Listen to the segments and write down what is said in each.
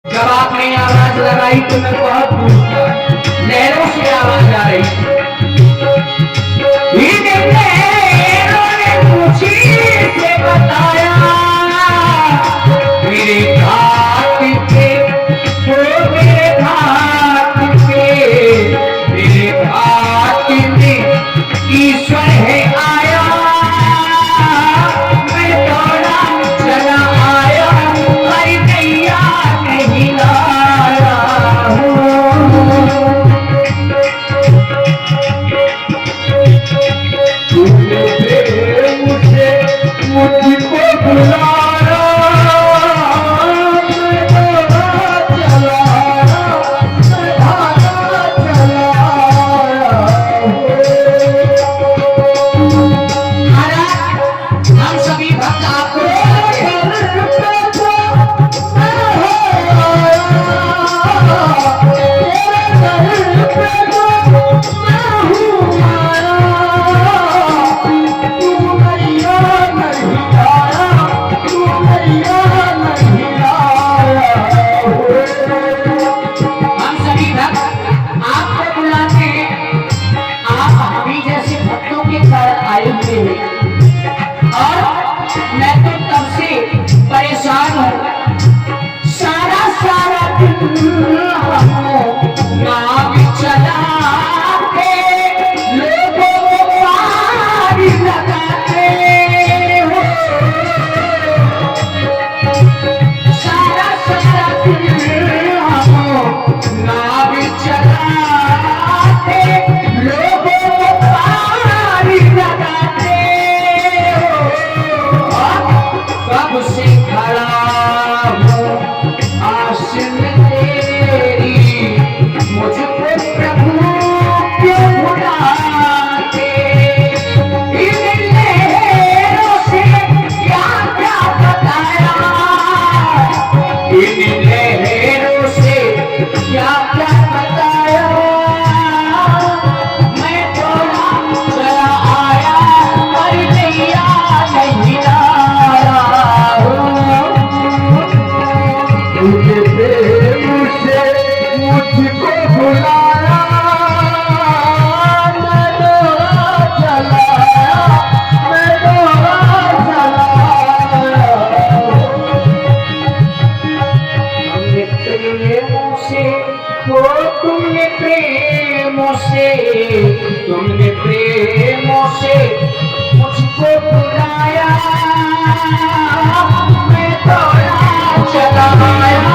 जब आपने आवाज लगाई तो मैं बहुत दूर था, लहरों से आवाज आ रही थी। पूछी से बताया मेरे घाट पे, वो मेरे घाट पे, मेरे घाट में ईश्वर है आया। मैं दौड़ा चला आया, हरी नैया नहीं लाया हूँ। मुझको बुलाया, हम सभी भक्त आपको आए हुए हैं और मैं तो तब से परेशान हूँ। सारा दिन नाव चलाते, लोगों को पार लगाते हो। सारा दिन नाव चलाते, लोगों को पार लगाते हो। कब से खड़ा हूँ आस में तेरी, मुझको प्रभु क्यों भुलाते। इन लहरों से क्या क्या बताया, इन लहरों से क्या क्या बताया। मैं थोड़ा चला आया, पर नैया नहीं लाया हूँ। तुझे प्रेम से मुझको बुलाया, मैं दौड़ा चला आया, मैं दौड़ा चला आया। हमने प्रेमों से, वो तुमने प्रेमों से, तुमने प्रेमों से मुझको बुलाया। मैं दौड़ा चला आया,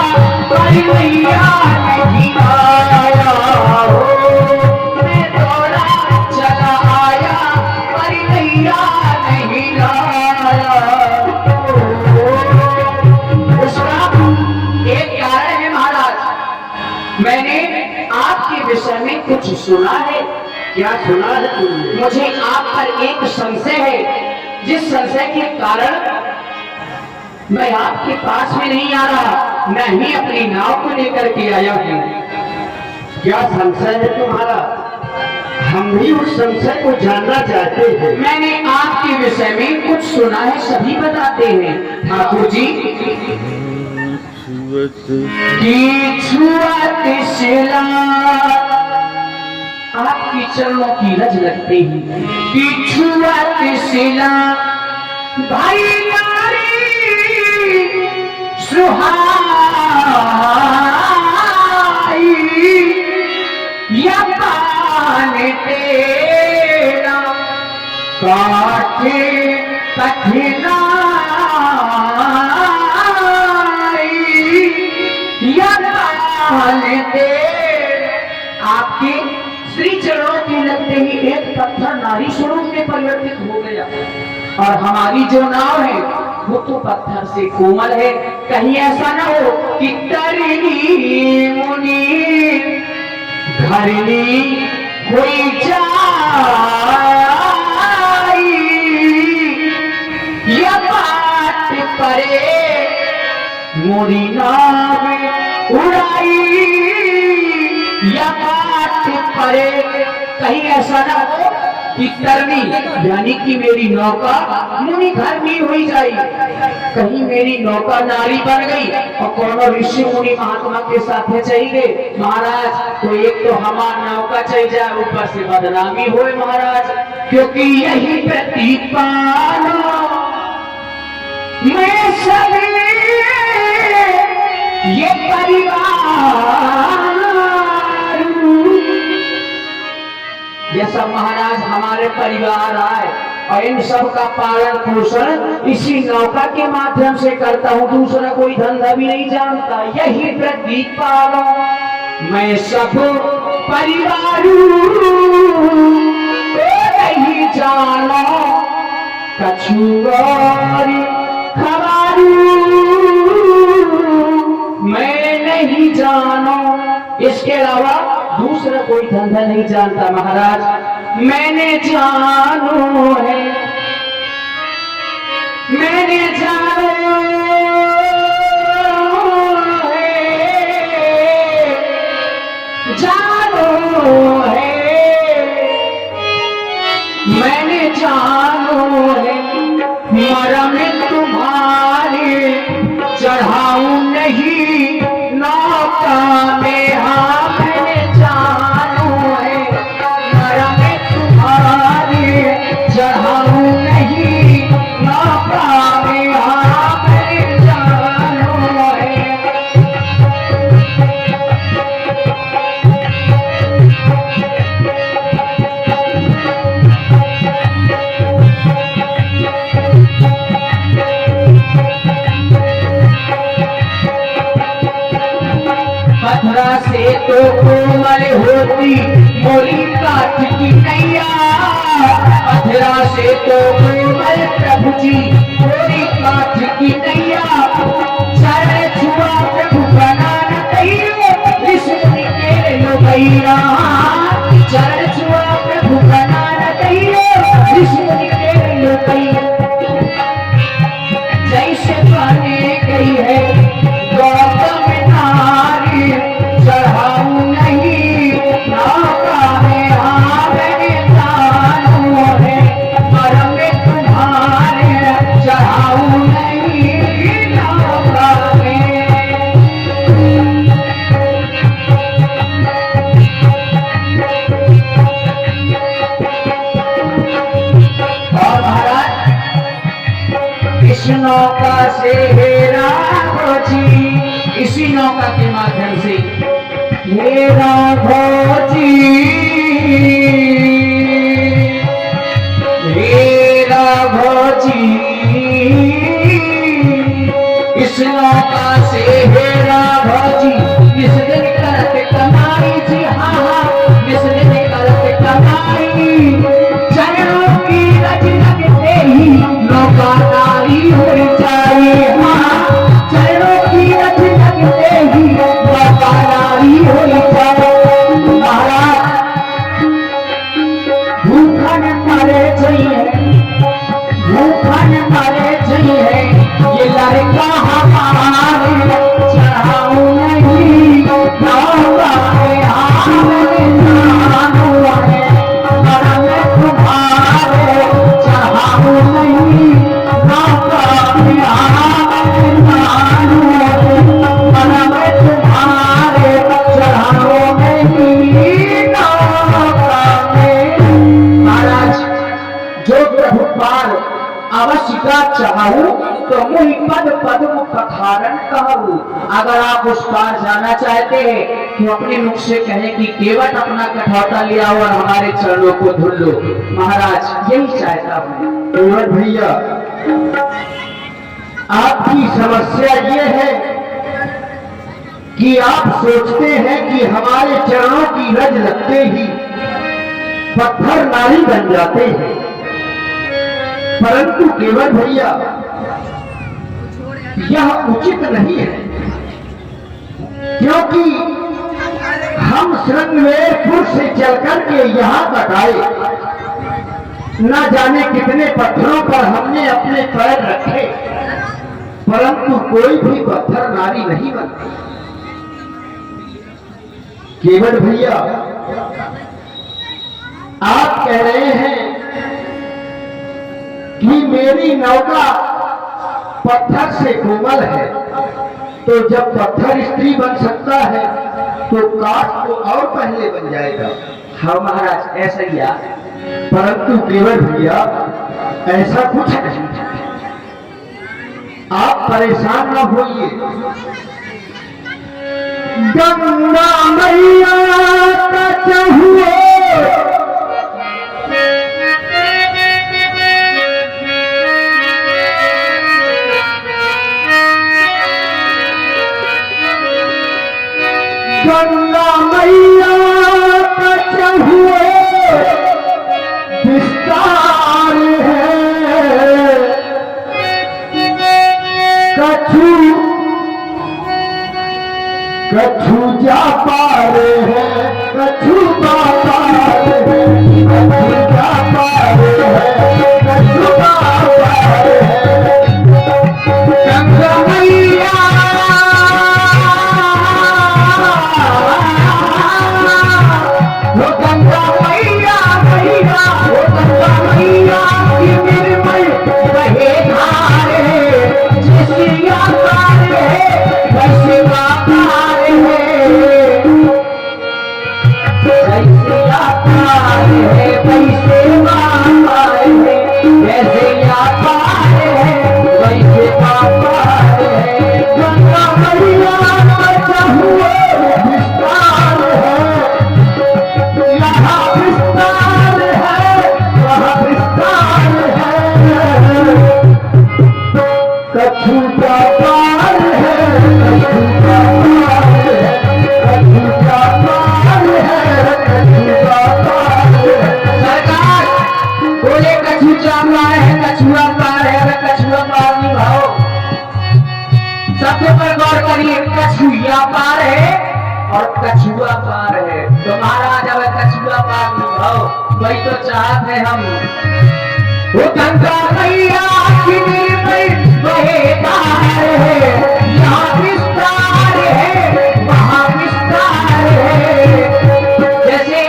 पर नैया नहीं आया हो। मैं दौड़ा चला आया, पर नैया नहीं आया हो। उसका एक कारण है महाराज, मैंने आपके विषय में कुछ सुना है। क्या सुना है तुमने? मुझे आप पर एक संशय है, जिस संशय के कारण मैं आपके पास में नहीं आ रहा, मैं ही अपनी नाव को लेकर के आया हूँ। क्या संशय है तुम्हारा? हम भी उस संशय को जानना चाहते हैं। मैंने आपके विषय में कुछ सुना है, सभी बताते हैं ठाकुर जी कि छुआत शिला आपकी चरणों की रज लगते ही, कि छुआत शिला भाई नारी सुहाई, या पान तेरा काटे कठिनाई, या पान तेरा। आपके श्री चरणों के लगते ही एक पत्थर नारी स्वरूप में परिवर्तित हो गया, और हमारी जो नाव है वो तो पत्थर से कोमल है। कहीं ऐसा ना हो कि तरिणी मुनि धरणी कोई जाई, या पाट परे मोरी नाव उड़ाई, या पाट परे। कहीं ऐसा ना हो कि तरनी यानी कि मेरी नौका मुनि धर्मी हुई जाए। कहीं मेरी नौका नारी बन गई और कोनो ऋषि मुनि महात्मा के साथ चली गई महाराज, तो एक तो हमार नौका चल जाए, ऊपर से बदनामी होए महाराज, क्योंकि यही प्रतिपाल मैं सभी ये परिवार, ये सब महाराज हमारे परिवार आए और इन सब का पालन पोषण इसी नौका के माध्यम से करता हूँ, दूसरा कोई धंधा भी नहीं जानता। यही प्रतिपाल मैं सब परिवार नहीं जानो कछुआरी खबारू, मैं नहीं जानो, इसके अलावा दूसरा कोई धंधा नहीं जानता महाराज। मैंने जानो है, मैंने जानो है, जानो है, मैंने जानो है, मरम तुम्हारे चढ़ाऊं नहीं नौका में, हाँ मैंने जानो है, मरम तुम्हारे चढ़ाऊं नहीं नौका में, हाँ मैंने जानो है। पथरा से तो कोमल होती मोरी काठ की नैया, पथरा से तो कोमल प्रभु जी मोरी काठ की नैया, चरण छुआ प्रभु बना न कहियो विष्णु के लोकैया, चरण छुआ प्रभु बना न कहियो विष्णु के लोकैया, जैसे बने गई है गौतम नारी चढ़ाऊं नहीं नौका में, हाँ मैंने जानो है, मरम तुम्हारे चढ़ाऊं नहीं नौका में। और महाराज इस नौका से हेरा जी, इसी नौका के माध्यम से हे राघोजी, हे राघोजी, इस नौका से हे राघोजी, इस दिन करते कमाई जी, हाँ हाँ इस दिन करते कमाई, चरणों की रज लगते ही नौका नारी हो जाए, हाँ चरणों की रज लगते ही नौका नारी हो जाए। महाराज भूखन मरे चाहिए, भूखन मरे चाहिए, ये लड़का हमारे चढ़ाऊं नहीं नौका में, हाँ मैंने जानो है, मरम तुम्हारे चढ़ाऊं नहीं नौका में, हाँ मैंने जानो है, मरम तुम्हारे चढ़ाऊं नहीं नौका में। महाराज जो प्रभु पार अवश्य का चाहूं तो मुहि पद पद्म पखारन कहूं। अगर आप उस पार जाना चाहते हैं तो अपने मुख से कहें कि केवट अपना कठौता ले आओ और हमारे चरणों को धुल लो। महाराज यही चाहता हूं। केवट भैया आपकी समस्या ये है कि आप सोचते हैं कि हमारे चरणों की रज लगते ही पत्थर नारी बन जाते हैं, परंतु केवट भैया यह उचित नहीं है, क्योंकि हम श्रृंगवेरपुर से चलकर के यहाँ तक आए, न जाने कितने पत्थरों पर हमने अपने पैर रखे, परंतु कोई भी पत्थर नारी नहीं बनती। केवट भैया आप कह रहे हैं कि मेरी नौका पत्थर से कोमल है, तो जब पत्थर स्त्री बन सकता है तो काठ तो और पहले बन जाएगा। हाँ महाराज ऐसा ही है। परंतु केवल भैया ऐसा कुछ नहीं, आप परेशान न होइए। गंगा मैया का चहुए गंगा मैया का चहुए विस्तार है, कछु कछु जा पारे है, कछु पा पारे है, कछु जा पारे है, कछु पा पारे है। गंगा मैया वो गंगा मैया मैया, वो गंगा मैया की निर्मल बहे धार है, जिसकी आकार है वैसे आकार है, जैसे आकार है वैसे आकार है, जैसे आकार है वैसे आकार है। गंगा मैया का हुआ विस्तार है, यहाँ विस्तार है वहाँ विस्तार है, कछु का पार है, कछु का पार है, कछु का पार है, कछु का पार है। सरकार बोले कछुआ पार है, कछुआ पार है। अगर कछुआ पार निभाओ, सबके पर गौर करिए, कछुआ पार है और कछुआ पार है। तो महाराज अगर कछुआ पार निभाओ, वही तो चाहते हैं हम। वो गंगा मैया की निर्मल बहे धार है, यहाँ विस्तार है वहाँ विस्तार है। जैसे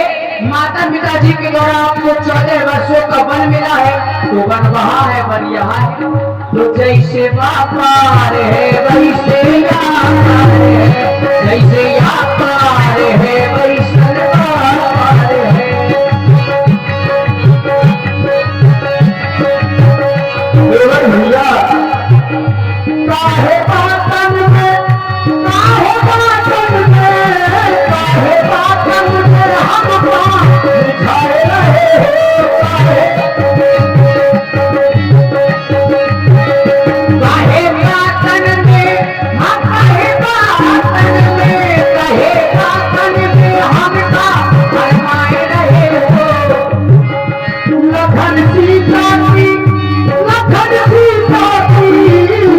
माता पिता जी के द्वारा आपको 14 वर्षों का वन मिला है, तो वन वहाँ है वन यहाँ है। तो जैसे पार है वैसे यार है, जैसे पार है वैसे पार है। केवल भैया काहे बातन में, काहे बातन में, काहे बातन में हम बुझाए रहे, काहे बातन में हम कहे बातन में, कहे बातन में हम का फरमाए रहे हो। लखन सीता की, लखन सीता की,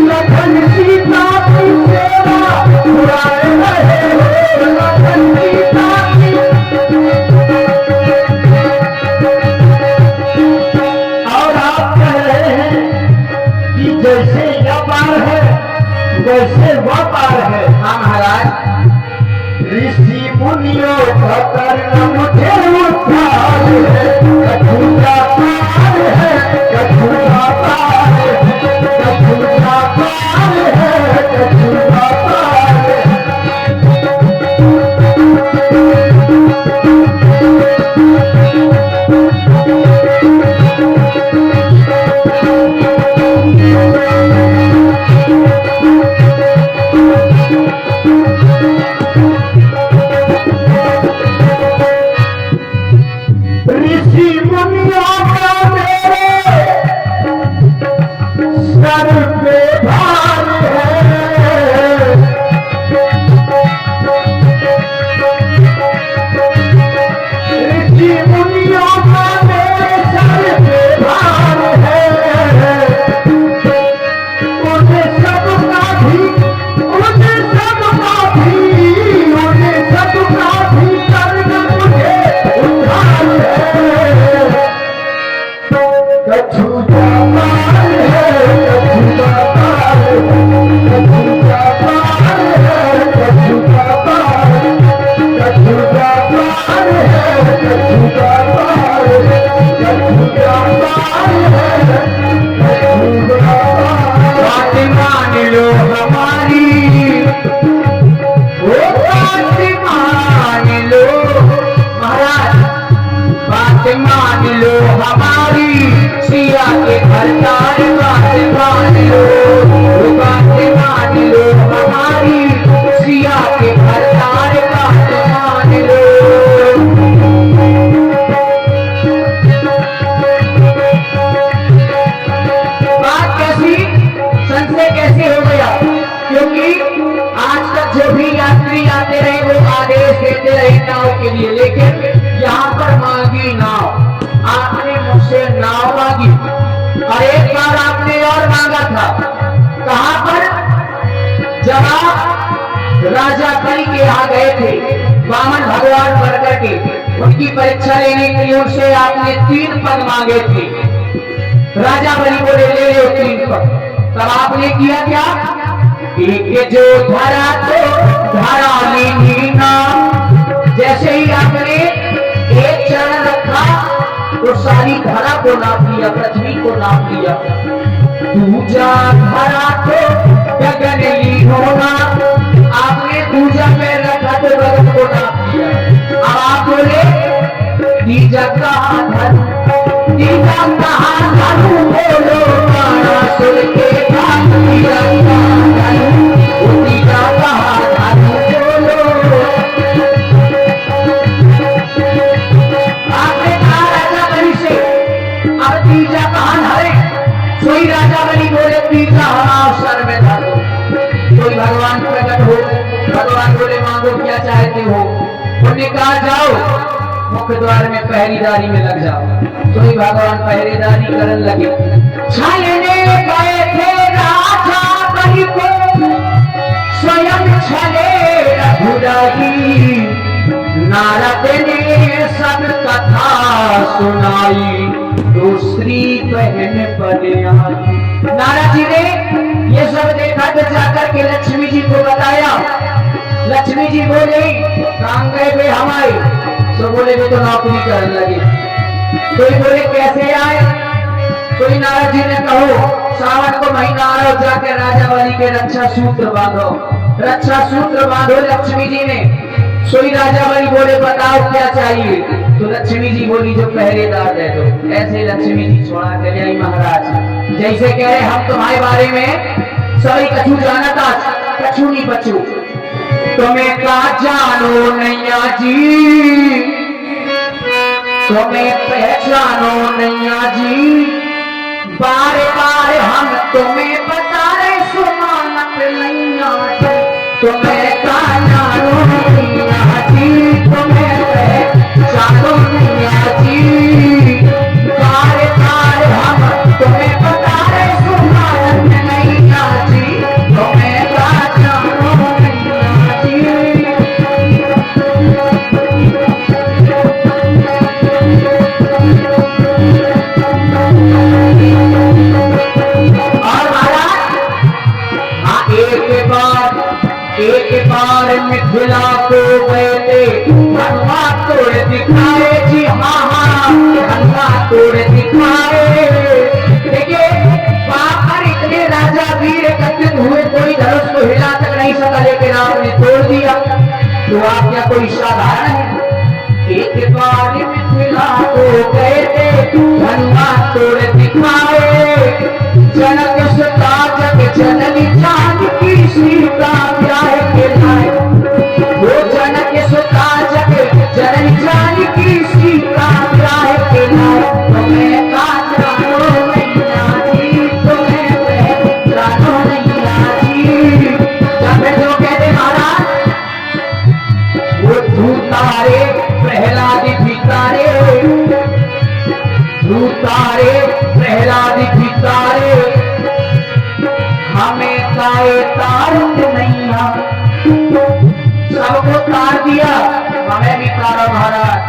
लखन सीता की सेवा पुराए रहे हो, लखन सीता की। और आप कह रहे हैं कि जैसे यह पार है वैसे वह पार है। हाँ महाराज, ऋषि मुनियों का करना मुझे उद्धार है, कछुआ पार है, कछुआ पार है, कछुआ पार है, कछुआ पार है। ऋषि मुनियों का यात्री आते रहे वो आदेश देते रहे नाव के लिए, लेकिन यहाँ पर मांगी नाव, आपने मुझसे नाव मांगी और एक बार आपने और मांगा था। कहां पर? जब आप राजा बलि के यहाँ गए थे वामन भगवान बन करके, उनकी परीक्षा लेने के लिए उनसे आपने 3 पद मांगे थे। राजा बलि बोले ले लो 3 पद। तब आपने किया क्या? एक जो धरा तो धरा ली नाम। जैसे ही आपने एक चरण रखा तो सारी धरा को नाप लिया, पृथ्वी को नाप लिया। दूजा धरा तो गगन ली होना, आपने दूजा में रखा तो गगन को नाप लिया। अब आप बोले तीजा कहा धन, तीजा कहा धनु बोलो मारा सुर के भाग तीजा कहा धनु, तीजा कहा धनु बोलो। आपने कहा राजा बलि से अब तीजा कहा धरे, कोई राजा बलि बोले तीजा हमारा सर में धर दो। कोई भगवान प्रकट हो, भगवान बोले मांगो क्या चाहते हो। उन्होंने कहा जाओ मुख्य द्वार में पहरेदारी में लग जाओ। तो ही भगवान पहरेदारी करने लगे। छलने गए थे राजा बलि को स्वयं छले रघुराई, नारद ने सब कथा सुनाई, दूसरी बहन पर आई। नारद जी ने ये सब देखा तो जाकर के लक्ष्मी जी को बताया। लक्ष्मी जी बोले काम गए वे हमारे, तो बोले वे तो नौकरी करने लगे। कोई बोले कैसे आए? कोई नारद जी ने कहो सावन को महीना आयो, जाके राजा बलि के रक्षा सूत्र बांधो। रक्षा सूत्र बांधो लक्ष्मी जी ने। सोई राजा बलि बोले बताओ क्या चाहिए? तो लक्ष्मी जी बोली जो पहरेदार दे दो। ऐसे लक्ष्मी जी छोड़ा के आई महाराज, जैसे कह रहे हम तुम्हारे बारे में सभी कछु जाना था, कछु नहीं बचू। तुम्हें का जानो नैया जी, तुम्हें पहचानो नैया जी, बार बार हम तुम्हें बता रहे सुमानत नैया जी। तुम्हें का जानो नैया जी, तुम्हें पहचानो नैया जी, बार बार हम तुम्हें बता रहे सुमानत नैया जी। तुम्हें का जानो नैया जी। एक बार मिथिला को गए थे, हनुमा तोड़ दिखाए जी। हाँ हाँ हनुमा तोड़ दिखाए। देखिए वहां पर इतने राजा वीर एकत्रित हुए, कोई धनुष को हिला तक नहीं सका, लेकिन आपने तोड़ दिया। तो आप क्या कोई साधारण है? एक बार मिथिला को गए थे, हनुमा तोड़ दिखाए। जनक सुता जग जननी जानकी सीता ब्याह के लाए। वो जनक सुता जग जननी जानकी सीता ब्याह के लाए। तुम्हें का जानो नैया जी, तुम्हें पहचानो नैया जी। जब जो कहते महाराज वो धूतारे प्रहलाद भितारे, धूतारे प्रहलाद भितारे, हमें ताए तारत नैया। सबको तार दिया, हमें भी तारा महाराज।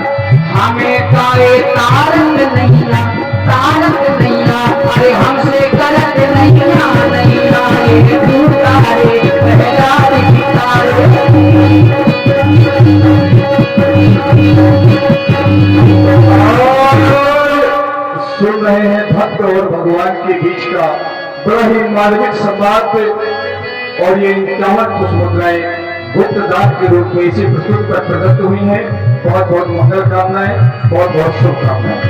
हमें ताए तारत नैया, तारत नैया। अरे हमसे गलत नैया नैया, ये धूतारे प्रहलाद भितारे। सुन रहे हैं भक्त और भगवान के बीच का बड़ा ही मार्मिक संवाद। और ये 51 कुछ मुद्राएं गुप्त दान के रूप में इसी प्रस्तुत पर प्रदत्त हुई हैं। बहुत बहुत मंगल कामनाएं, बहुत बहुत शुभकामनाएं।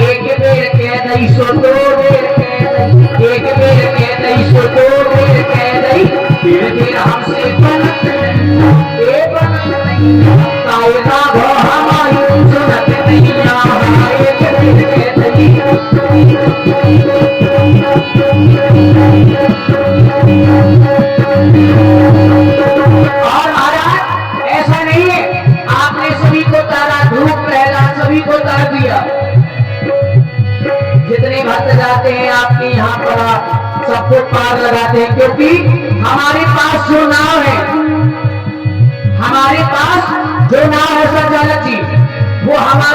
एक बेर कह दई सो दो बेर कह दई, एक बेर कह दई सो दो बेर कह दई, फिर फिर हमसे बनत नहीं, बनत नहीं। कायदा भो हमारी सुनत नहीं, एक बेर कह दई।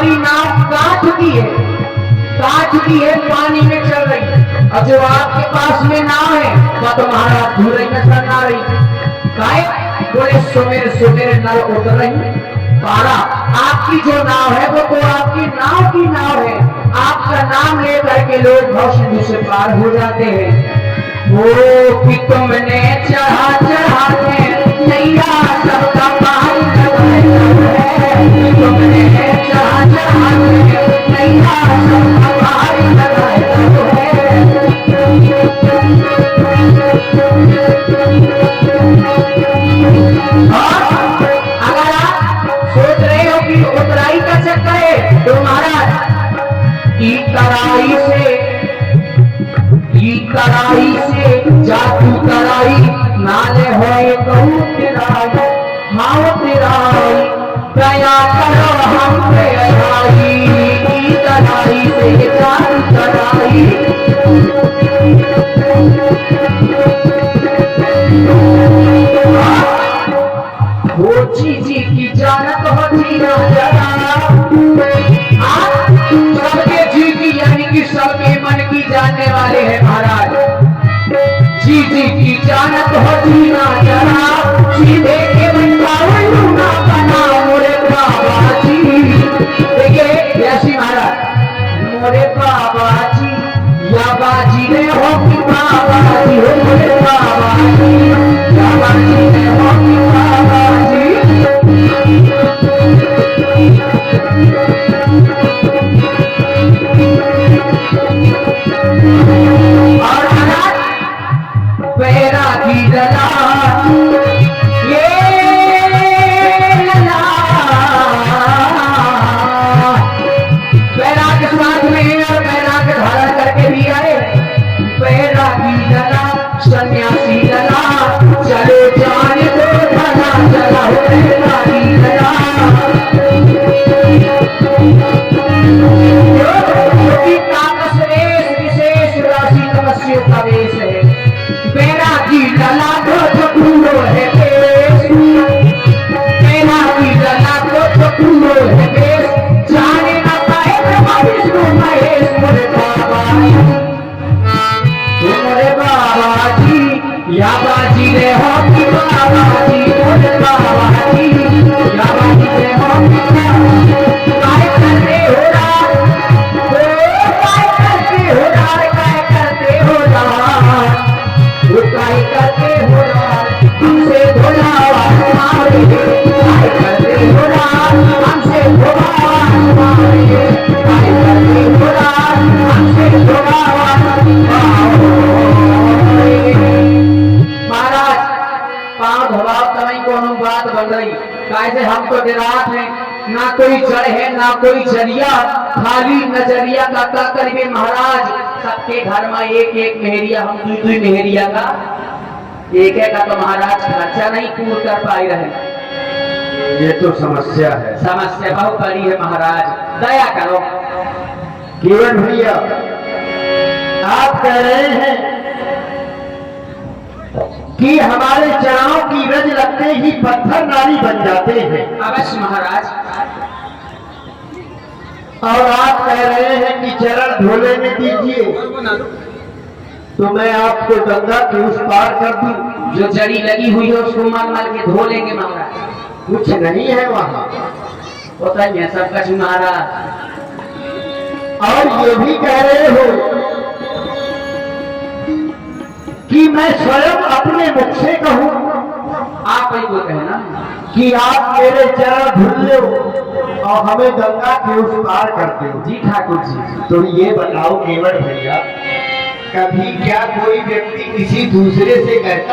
हमारी नाव काट दी है, पानी में चल रही। और जो आपके पास में नाव है वह तुम्हारा धूरे में चल ना रही। काहे? बोले सुमेर सुमेर नल उतर रही। पारा आपकी जो नाव है वो तो आपकी नाव की नाव है। आपका नाम लेकर के लोग भव सिंधु से पार हो जाते हैं। वो कि तुमने चढ़ा चढ़ा के नैया सबका पार लगाया है। तुमने चढ़ा चढ़ा के नैया सबका पार लगाया है। अगर आप सोच रहे हो कि उतराई का चक्कर है तो महाराज तराई से जातू तराई नाले होए कहूँ तेराई। हाँ तेराई दया करो हम पे आई। तराई से जातू तराई। वो चीजी की जानत हो जीना जरा। सबके जी की यानी कि सबके मन की जानने वाले हैं महाराज। जी की जानत हो जीना जरा। सीधे के बंदा ना बना मोरे बाबा जी। देखिए ऐसी महाराज मोरे बाबा जी या बाजी रे हो कि बाबा जी हो। मोरे बाबा जी या बाजी रे हो कि बाबा जी। और महाराज बैरागी लला ये लला बैराग समाज में और बैराग धारण करके भी आए। बैरागी लला सन्यासी लला चलो जान दो धना चला। बैरागी लला का वेश है। बैरागी लला को चक्रो है वेश। बैरागी लला को चक्रो है वेश। जाने न पाए ब्रह्मा विष्णु महेश। मोरे बाबा जी या बाजी रे हो कि बाबा जी। मोरे बाबा जी या बाजी रे हो कि काय करते हो रात। काय करते हो रात। काय करते हो रात। काय करते हो रात। हमसे धोलावा मारे। काय करते हो रात। हमसे धोलावा मारे। काय करते हो रात। हमसे धोलावा महाराज पांव धोलाव तमई कोनो बात बन रही। कैसे हम तो निराश हैं। ना कोई जड़ है ना कोई जरिया। खाली नजरिया का करीबे महाराज। सबके घर में एक एक मेहरिया। हम दू मेहरिया का एक का तो महाराज खर्चा नहीं पूरा कर पाई रहे। ये तो समस्या है। समस्या बहुत बड़ी है महाराज। दया करो। केवल भैया आप कह रहे हैं कि हमारे चरणों की रज लगते ही पत्थर नारी बन जाते हैं। अवश्य महाराज। और आप कह रहे हैं कि चरण धोले में दीजिए तो मैं आपको गंगा के उस पार कर दूं। जो जड़ी लगी हुई है उसको मल मल के धो लेंगे महाराज। कुछ नहीं है वहां। होता ही है सब कुछ महाराज। और ये भी कह रहे हो कि मैं स्वयं अपने मुख से कहूं। आप ही को कहना कि आप मेरे चरण धुल लो और हमें गंगा के उस पार कर दो। जी ठाकुर जी। तो ये बताओ केवल भैया कभी क्या कोई व्यक्ति किसी दूसरे से कहता